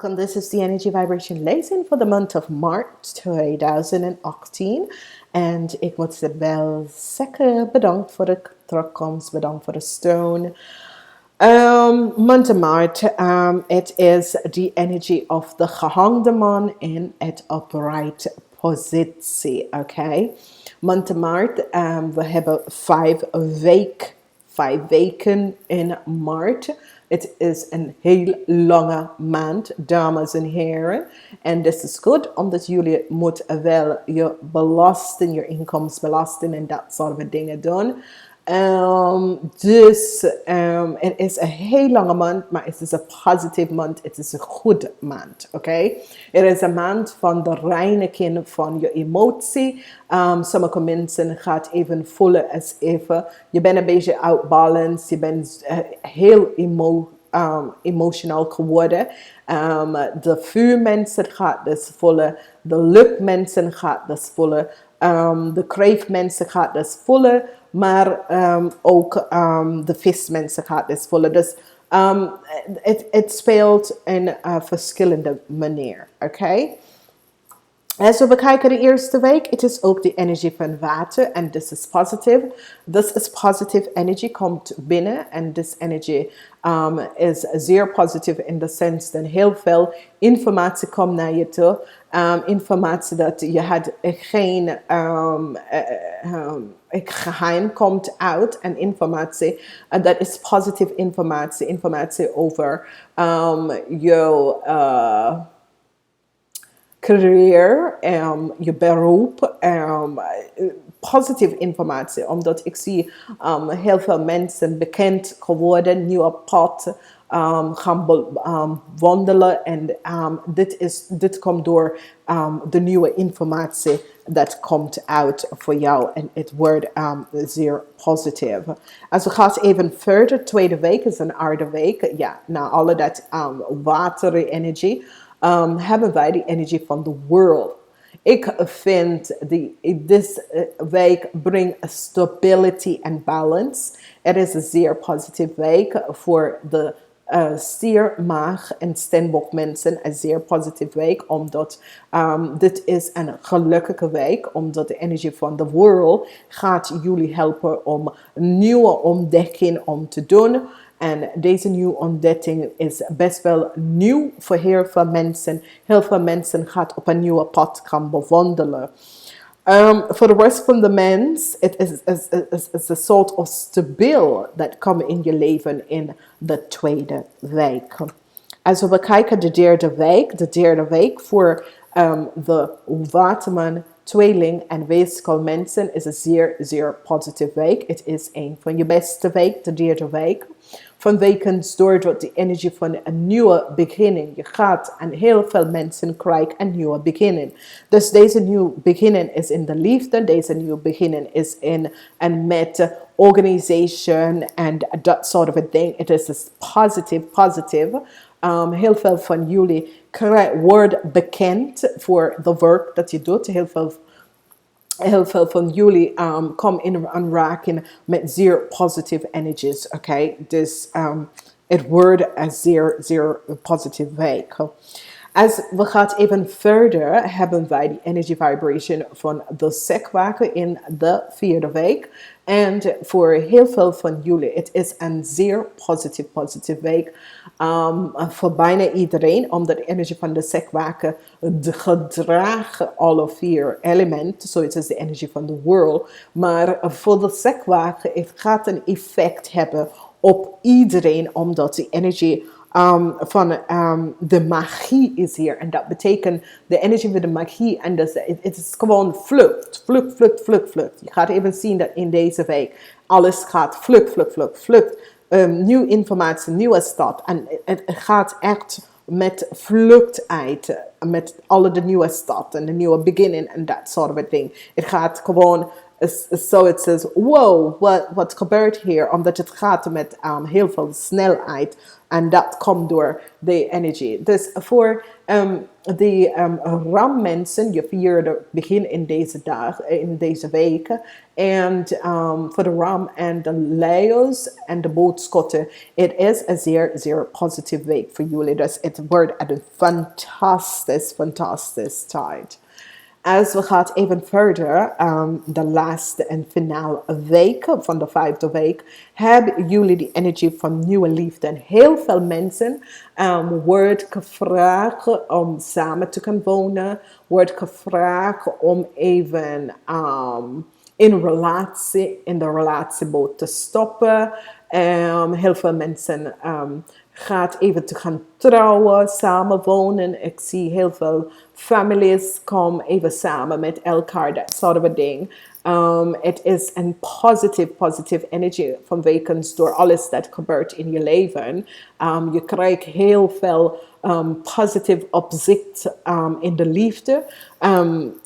welcome. This is the energy vibration Lezing for the month of March 2018. En ik moet ze wel zeggen, bedankt voor de terugkomst, bedankt voor de steun. Month of March, it is the energy of the gehangde man in het upright positie, oké? Month of Maart, we hebben 5 weken in maart. Het is een heel lange maand, dames en heren. En dit is goed, omdat jullie moeten wel je belasting, je inkomensbelasting en dat soort dingen doen. Het is een heel lange maand, maar het is een positieve maand. Het is een goede maand, oké? Het is een maand van de reiniging van je emotie. Sommige mensen gaan even voelen als even, je bent een beetje out balance, je bent heel emotioneel geworden. De vuurmensen gaan dus voelen, de luchtmensen gaan dus voelen, de kreeftmensen gaan dus voelen, maar ook de vismensen gaan dus voelen. Dus het speelt in verschillende manieren, oké? Als we bekijken de eerste week, het is ook de energie van water en this is positive. This is positive energy komt binnen en this energy is zeer positief in de sens dat heel veel informatie komt naar je toe. Informatie dat je had geen geheim komt uit en informatie dat is positieve informatie. Informatie over jouw carrière, je beroep, positieve informatie, omdat ik zie heel veel mensen bekend geworden, nieuwe pad gaan wandelen en dit komt door de nieuwe informatie dat komt uit voor jou en het wordt zeer positief. Als we gaan even verder, tweede week is een aarde week, ja, na alle dat water-energie. Hebben wij de energie van de world. Ik vind deze week brengt stability en balance. Het is een zeer positieve week voor de stier, maag en steenbok mensen. Een zeer positieve week, omdat dit is een gelukkige week. Omdat de energie van de world gaat jullie helpen om nieuwe ontdekkingen om te doen. En deze nieuwe ontdekking is best wel nieuw voor heel veel mensen. Heel veel mensen gaan op een nieuwe pad gaan bewandelen. Voor de rest van de mens, het is een soort of stabiel dat komt in je leven in de tweede week. Als we bekijken de derde week voor de waterman, tweeling en weeskal-mensen is een zeer, zeer positieve week. Het is een van je beste week, de derde week. Vanwege doordat de energie van een nieuwe beginning. Je gaat en heel veel mensen krijgen een nieuwe beginning. Dus deze nieuwe beginning is in de liefde. Deze nieuwe beginning is in en met organisation en dat soort of thing. Het is dus positief. Heel veel van jullie worden bekend voor de werk dat je doet. Heel veel van jullie komen in aanraking met zeer positieve energies, oké? Dus het wordt een zeer, zeer positieve week. Als we gaan even verder, hebben wij de energy vibration van de sekwaken in de vierde week. En voor heel veel van jullie, het is een zeer positieve week. Voor bijna iedereen, omdat de energie van de sekwaken gedragen alle 4 elementen. Zo is de energie van de world. Maar voor de sekwaken, het gaat een effect hebben op iedereen, omdat de energie van de magie is hier. En dat betekent de energie van de magie. En dus, het is gewoon vlucht. Je gaat even zien dat in deze week alles gaat vlucht. Nieuwe informatie, nieuwe stad. En het gaat echt met vlucht uit. Met alle de nieuwe stad en de nieuwe beginning en dat soort of thing. Het gaat gewoon Zo het says, wow, wat gebeurt hier? Omdat het gaat met heel veel snelheid. En dat komt door de energie. Dus voor de rammensen, je vierde begin in deze dag, in deze weken. En voor de ram en de leeuws en de boodschotten. Het is een zeer, zeer positieve week voor jullie. Dus het wordt een fantastisch tijd. Als we gaan even verder, de laatste en finale week van de 5e week, hebben jullie die energie van nieuwe liefde. En heel veel mensen wordt gevraagd om samen te kunnen wonen, wordt gevraagd om even in de relatieboot te stoppen. Heel veel mensen gaat even te gaan trouwen, samenwonen. Ik zie heel veel families komen even samen met elkaar, dat soort of ding. Het is een positieve energie vanwege door alles dat gebeurt in je leven. Je krijgt heel veel positief opzicht in de liefde.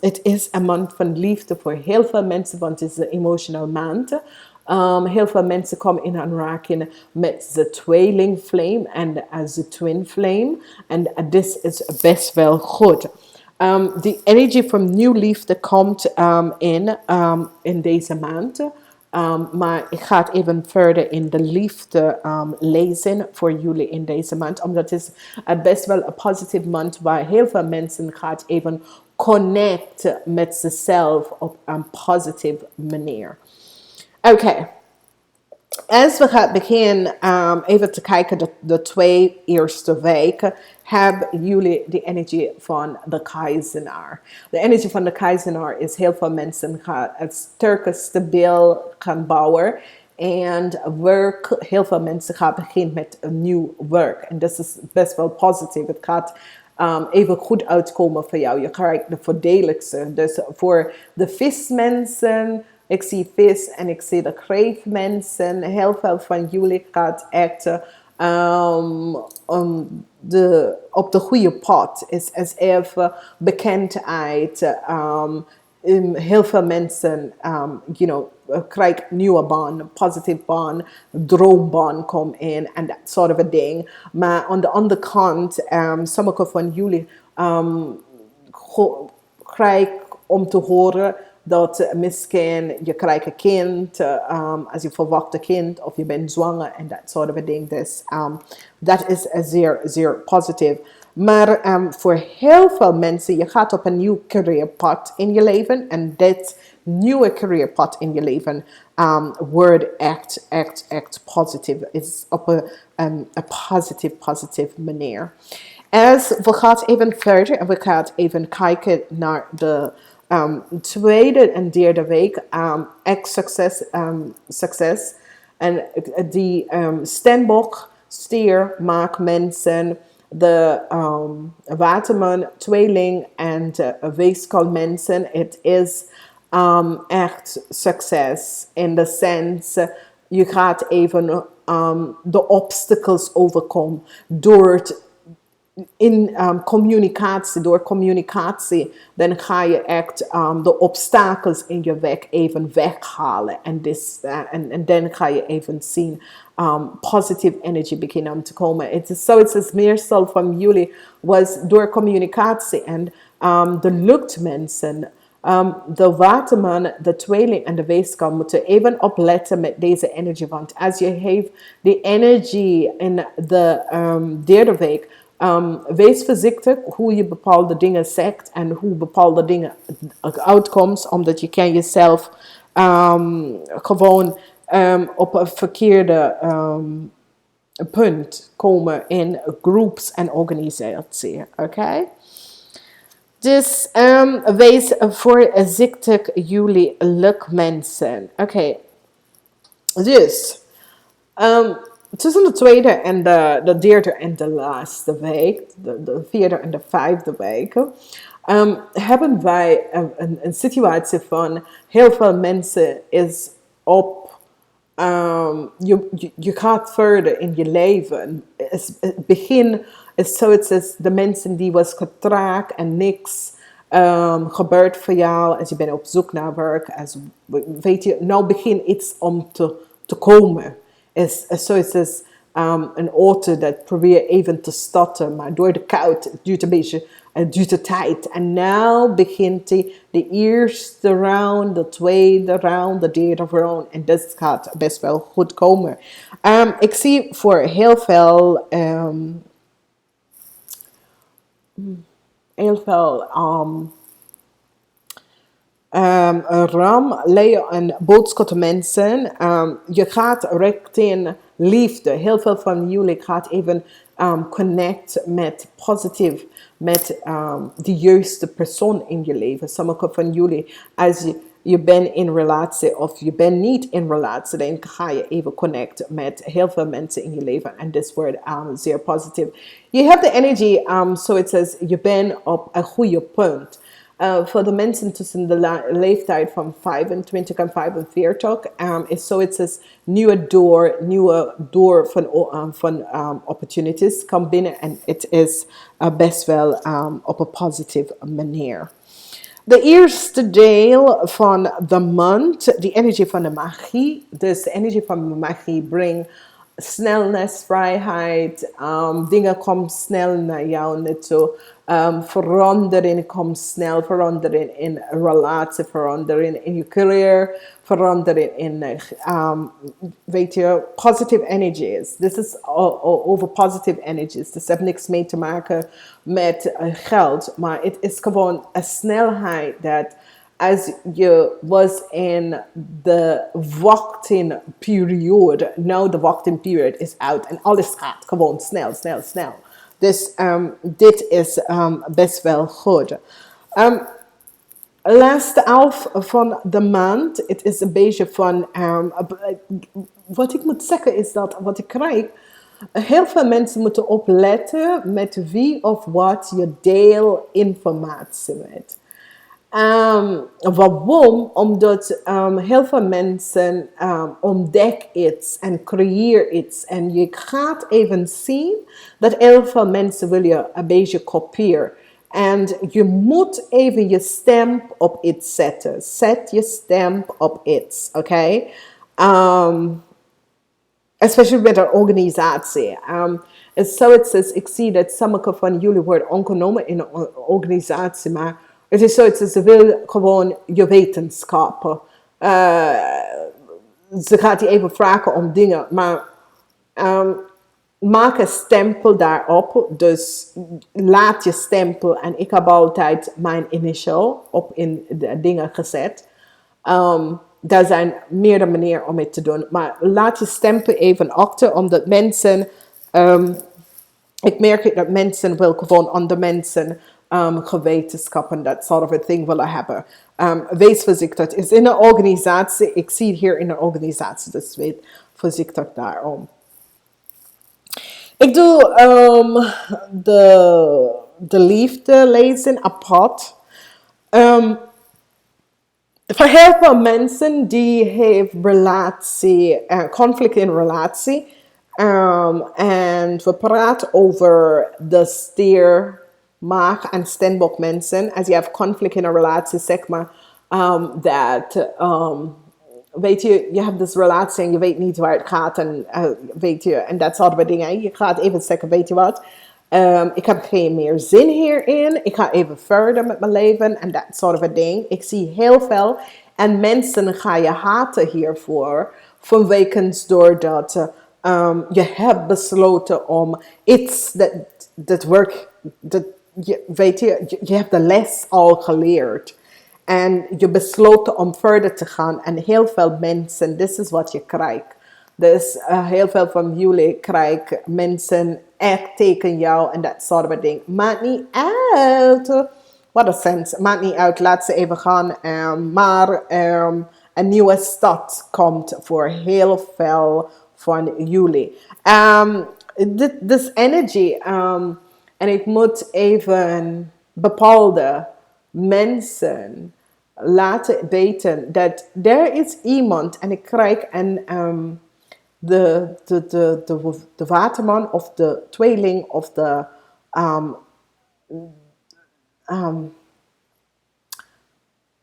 Het is een maand van liefde voor heel veel mensen, want het is een emotional maand. Heel veel mensen komen in aanraking met de tweeling flame en de twin flame. En dit is best wel goed. De energie van nieuw liefde komt in deze maand. Maar ik ga het even verder in de liefde lezen voor jullie in deze maand. Omdat het is best wel een positieve maand waar heel veel mensen gaat even connecten met zichzelf op een positieve manier. Oké. Als we gaan beginnen even te kijken de 2 eerste weken, hebben jullie de energie van de keizenaar. De energie van de keizenaar is heel veel mensen gaan het sterke, stabiel gaan bouwen. En werk, heel veel mensen gaan beginnen met een nieuw werk. En dat is best wel positief. Het gaat even goed uitkomen voor jou. Je krijgt de voordeligste. Dus voor de vismensen, ik zie vis en ik zie de kreefmensen. Heel veel van jullie gaat echt op de goede pad. Is even bekendheid. Heel veel mensen, krijgen nieuwe baan, positieve baan, droombaan komt in en dat soort of ding. Maar aan de andere kant, sommige van jullie krijgen om te horen dat misschien je krijgt een kind, als je verwacht een kind, of je bent zwanger en dat soort of ding. Dus dat is zeer, zeer positief. Maar voor heel veel mensen, je gaat op een nieuw carrièrepad in je leven. En dit nieuwe carrièrepad in je leven wordt echt positief. Het is op een positieve manier. Als we gaan even verder en we gaan even kijken naar de tweede en derde week. Echt succes. En die steenbok, stier, maakt mensen, de waterman, tweeling en de weegskalmensen. Het is echt succes in de sens, je gaat even de obstacles overkomen door door communicatie, dan ga je echt de obstakels in je weg even weghalen. En dan ga je even zien positieve energie beginnen om te komen. Het is zoiets als meestal van jullie was door communicatie en de luchtmensen. De waterman, de tweeling en de weeskal moeten even opletten met deze energie. Want als je heeft die energie in de derde week, wees voorzichtig hoe je bepaalde dingen zegt en hoe bepaalde dingen uitkomt, omdat je kan jezelf gewoon op een verkeerde punt komen in groeps en organisatie. Oké? Dus wees voorzichtig jullie lukmensen. Oké. Dus tussen de tweede en de derde en de laatste week, de vierde en de vijfde week, hebben wij een situatie van heel veel mensen is op, je gaat verder in je leven. Het begin is zoiets als de mensen die was getraagd en niks gebeurt voor jou als je bent op zoek naar werk. Weet je, nou begint iets om te komen. Zoals een auto dat probeert even te starten, maar door de koud, het duurt de tijd. En nu begint de eerste round, de tweede round, de derde round. En dat gaat best wel goed komen. Ik zie voor heel veel Ram, Leo en boodschappen mensen. Je gaat richting liefde. Heel veel van jullie gaat even connect met positief, met de juiste persoon in je leven. Sommige van jullie, als je bent in relatie of je bent niet in relatie, dan ga je even connecten met heel veel mensen in je leven. En dit wordt zeer positief. Je hebt de energie, zoals je bent op een goede punt. Voor de mensen tussen de leeftijd van 25 en 45 is zoiets als nieuwe door van opportunities kan binnen. En het is best wel op een positieve manier. De eerste deel van de maand, de energie van de magie. Dus de energie van de magie brengt snelheid, vrijheid. Dingen komen snel naar jou naartoe. Verandering komt snel. Verandering in relatie, verandering in je career, verandering in, weet je, positive energies. Dit is over positive energies. Dus het heeft niks mee te maken met geld. Maar het is gewoon een snelheid dat als je was in de wachtingperiode, nou de wachtingperiode is uit en alles gaat gewoon snel, snel, snel. Dus dit is best wel goed. Laatste half van de maand, het is een beetje van, wat ik moet zeggen is dat wat ik krijg, heel veel mensen moeten opletten met wie of wat je deel informatie met. Waarom? Omdat heel veel mensen ontdekken iets en creëren iets. En je gaat even zien dat heel veel mensen willen je een beetje kopiëren. En je moet even je stamp op iets zetten. Zet je stamp op iets, oké? Especially met een organisatie. Zoiets als, ik zie dat sommige van jullie worden opgenomen in een organisatie, maar het is zoiets als, ze wil gewoon je wetenschappen. Ze gaat je even vragen om dingen, maar maak een stempel daarop. Dus laat je stempel. En ik heb altijd mijn initial op in de dingen gezet. Daar zijn meerdere manieren om het te doen. Maar laat je stempel even achter, omdat mensen... ik merk dat mensen wil gewoon andere mensen gewetenschappen, dat soort of a thing willen hebben. Wees voorzichtig. Het is in een organisatie. Ik zie het hier in een organisatie, dus wees voorzichtig daarom. Ik doe de liefde lezen apart. Voor heel veel mensen die heeft conflict in relatie. En we praten over de stier, maag en steenbok mensen. Als je hebt conflict in een relatie, zeg maar, weet je, je hebt dus relatie en je weet niet waar het gaat en weet je, en dat soort dingen. Je gaat even zeggen, weet je wat, ik heb geen meer zin hierin. Ik ga even verder met mijn leven en dat soort van ding. Ik zie heel veel en mensen gaan je haten hiervoor, vanwege doordat je hebt besloten om iets dat werkt, weet je hebt de les al geleerd. En je besloten om verder te gaan. En heel veel mensen, dit is wat je krijgt. Dus heel veel van jullie krijgen mensen echt tegen jou en dat soort van dingen. Maakt niet uit. Wat een sens. Maakt niet uit. Laat ze even gaan. Maar een nieuwe stad komt voor heel veel van jullie. Dit is energy. En ik moet even bepaalde mensen laten weten dat er is iemand en ik krijg de waterman of de tweeling of de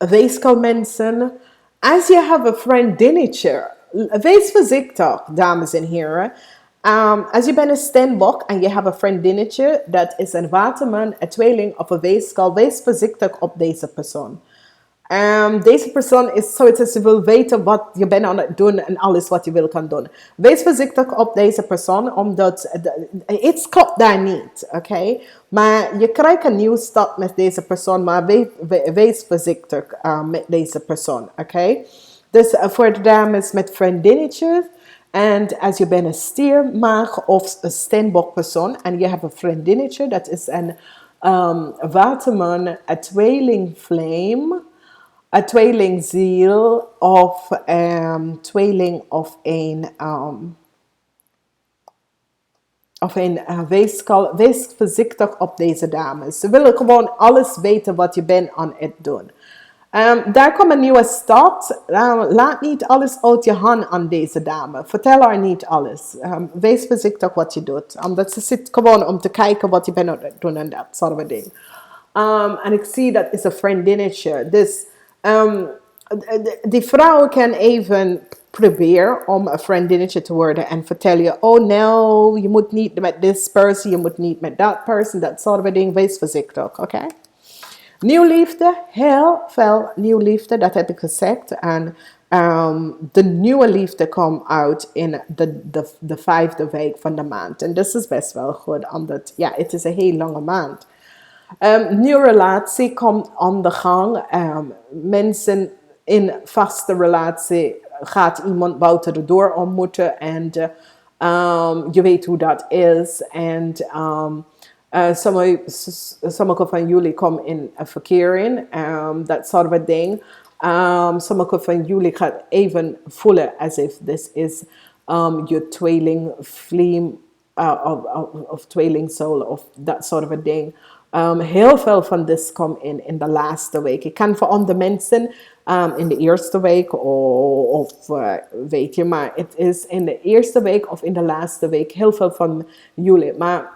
Weeskalmensen, als je hebt een vriendinnetje, wees voorzichtig, dames en heren. Als je bent een steenbok en je hebt een vriendinnetje, dat is een waterman, een tweeling of een weeskal, wees voorzichtig op deze persoon. Deze persoon is zoiets als je wil weten wat je bent aan het doen en alles wat je wil kan doen. Wees voorzichtig op deze persoon, omdat iets klopt daar niet, oké? Maar je krijgt een nieuwe start met deze persoon, maar wees voorzichtig met deze persoon, oké? Dus voor de dames met vriendinnetjes, en als je bent een stiermaag of een steenbokpersoon en je hebt een vriendinnetje, dat is een waterman, een tweelingvlame, een tweelingziel of tweeling of een weeskal. Wees voorzichtig op deze dames. Ze willen gewoon alles weten wat je bent aan het doen. Daar komt een nieuwe stad. Laat niet alles uit je hand aan deze dame. Vertel haar niet alles. Wees voorzichtig wat je doet. Omdat ze zit gewoon om te kijken wat je bent aan het doen en dat soort of ding. En ik zie dat is een vriendinnetje. Dus die vrouw kan even proberen om een vriendinnetje te worden en vertel je, oh no, je moet niet met this person, je moet niet met that person, dat soort of ding. Wees voorzichtig, oké? Nieuw liefde, heel veel nieuw liefde, dat heb ik gezegd. En de nieuwe liefde komt uit in de 5e week van de maand. En dat is best wel goed, omdat ja, het is een heel lange maand. Nieuwe relatie komt aan de gang. Mensen in vaste relatie gaat iemand buiten de deur ontmoeten. En je weet hoe dat is. En sommige van jullie komen in een verkering. Dat soort of ding. Sommige van jullie gaan even voelen alsof dit is je tweelingvliem of tweelingsoul of dat soort of ding. Heel veel van dit komt in de laatste week. Ik kan voor andere mensen in de eerste week weet je, maar het is in de eerste week of in de laatste week heel veel van jullie. Maar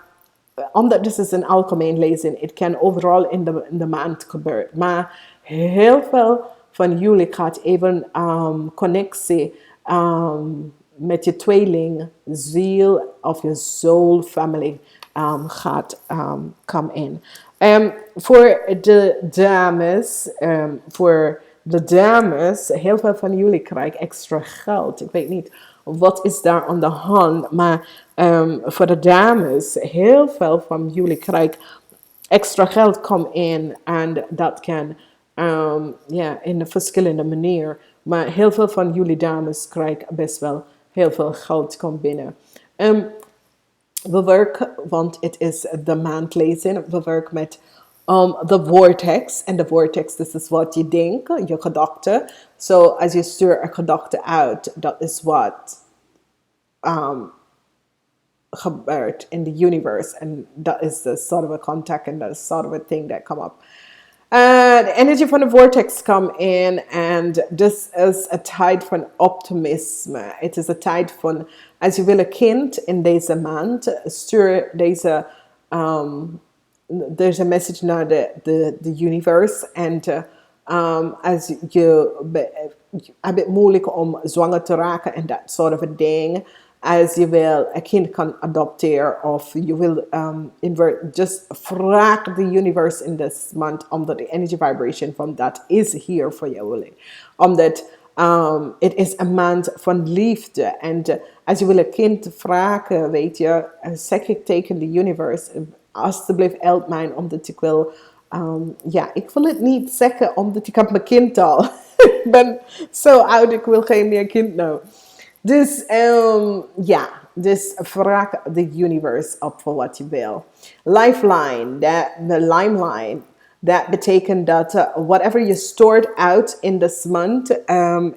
omdat dit is een algemeen lezing, het kan overal in de maand gebeuren. Maar heel veel van jullie gaat even connectie met je tweeling, ziel of je soul family gaat come in. Voor de dames, heel veel van jullie krijgen extra geld. Ik weet niet wat is daar aan de hand, maar voor de dames, heel veel van jullie krijgen extra geld come in en dat kan in een verschillende manier. Maar heel veel van jullie dames krijgen best wel heel veel geld komt binnen. We werken, want het is de maandlezing, we werken met de vortex. En de vortex, dat is wat je denkt, je gedachten. So, als je stuurt een gedachte uit, dat is wat gebeurt in the universe. En dat is the sort of a contact and that sort of a thing that come up. The energy van de vortex come in and this is a tijd van optimisme. Het is een tijd van, als je wil een kind in deze maand, stuur deze message naar de universe. En als je het moeilijk om zwanger te raken en dat soort of ding. Als je wil een kind kan adopteren of je wil just vraag the universe in this month, omdat de energy vibration van dat is hier voor jou. Omdat het is een maand van liefde. En als je wil een kind vragen, weet je, zeg ik tegen de universe, alsjeblieft help mij, omdat ik wil, ik wil het niet zeggen, omdat ik heb mijn kind al. Ik ben zo oud, ik wil geen meer kind nou. Dus dus vraag de universe op voor wat je wil. Lifeline, de limeline, dat betekent dat whatever you stored out in this month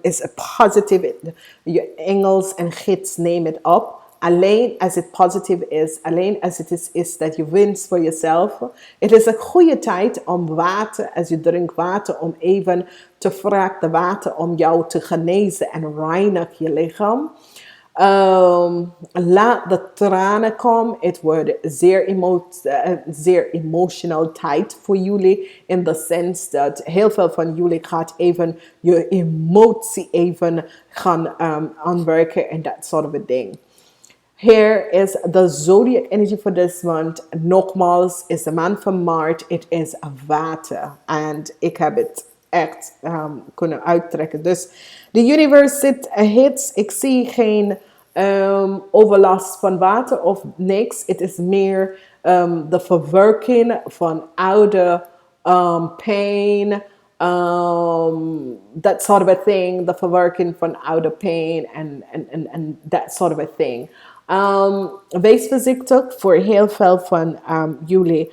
is a positive. Je engels en gids neem het op. Alleen als het positief is, alleen als het is dat je winst voor jezelf. Het is een goede tijd om water, als je drinkt water, om even te vragen de water om jou te genezen en reinigen je lichaam. Laat de tranen komen. Het wordt zeer emotional tijd voor jullie. In de sens dat heel veel van jullie gaat even je emotie even gaan aanwerken en dat soort of ding. Here is the zodiac energy for this month. Nogmaals, is de maand van maart. Het is water. En ik heb het echt kunnen uittrekken. Dus de universe zit hits. Ik zie geen overlast van water of niks. Het is meer de verwerking van oude pain. That sort of a thing. De verwerking van oude pain and that sort of a thing. Wees voorzichtig voor heel veel van jullie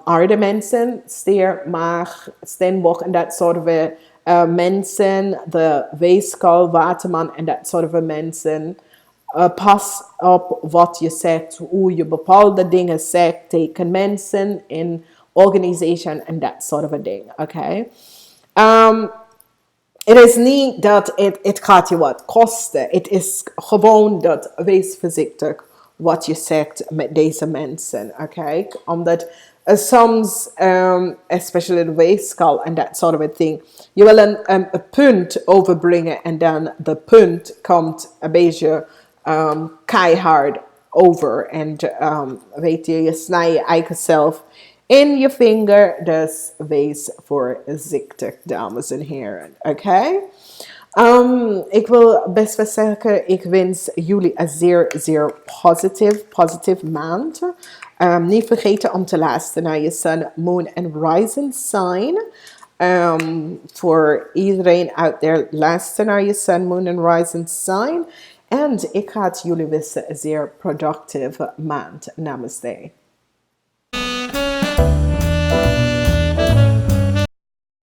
aarde mensen, stier, maag, steenbok en dat soort van mensen, de weeskal, waterman en dat soort van mensen. Pas op wat je zegt, hoe je bepaalde dingen zegt tegen mensen in organisatie en dat soort van ding, oké? Het is niet dat het gaat je wat kosten. Het is gewoon dat wees voorzichtig wat je zegt met deze mensen. Oké? Omdat soms, especially de weeskal en dat soort of thing, je wil een punt overbrengen en dan de punt komt een beetje keihard over. En weet je snijdt je eigen zelf in je vinger, dus wees voorzichtig, dames en heren. Oké? Ik wil best wel zeggen, ik wens jullie een zeer positieve maand. Niet vergeten om te luisteren naar je sun, moon en rising sign. Voor iedereen out there, luister naar je sun, moon en rising sign. En ik ga het jullie wensen een zeer productieve maand. Namaste.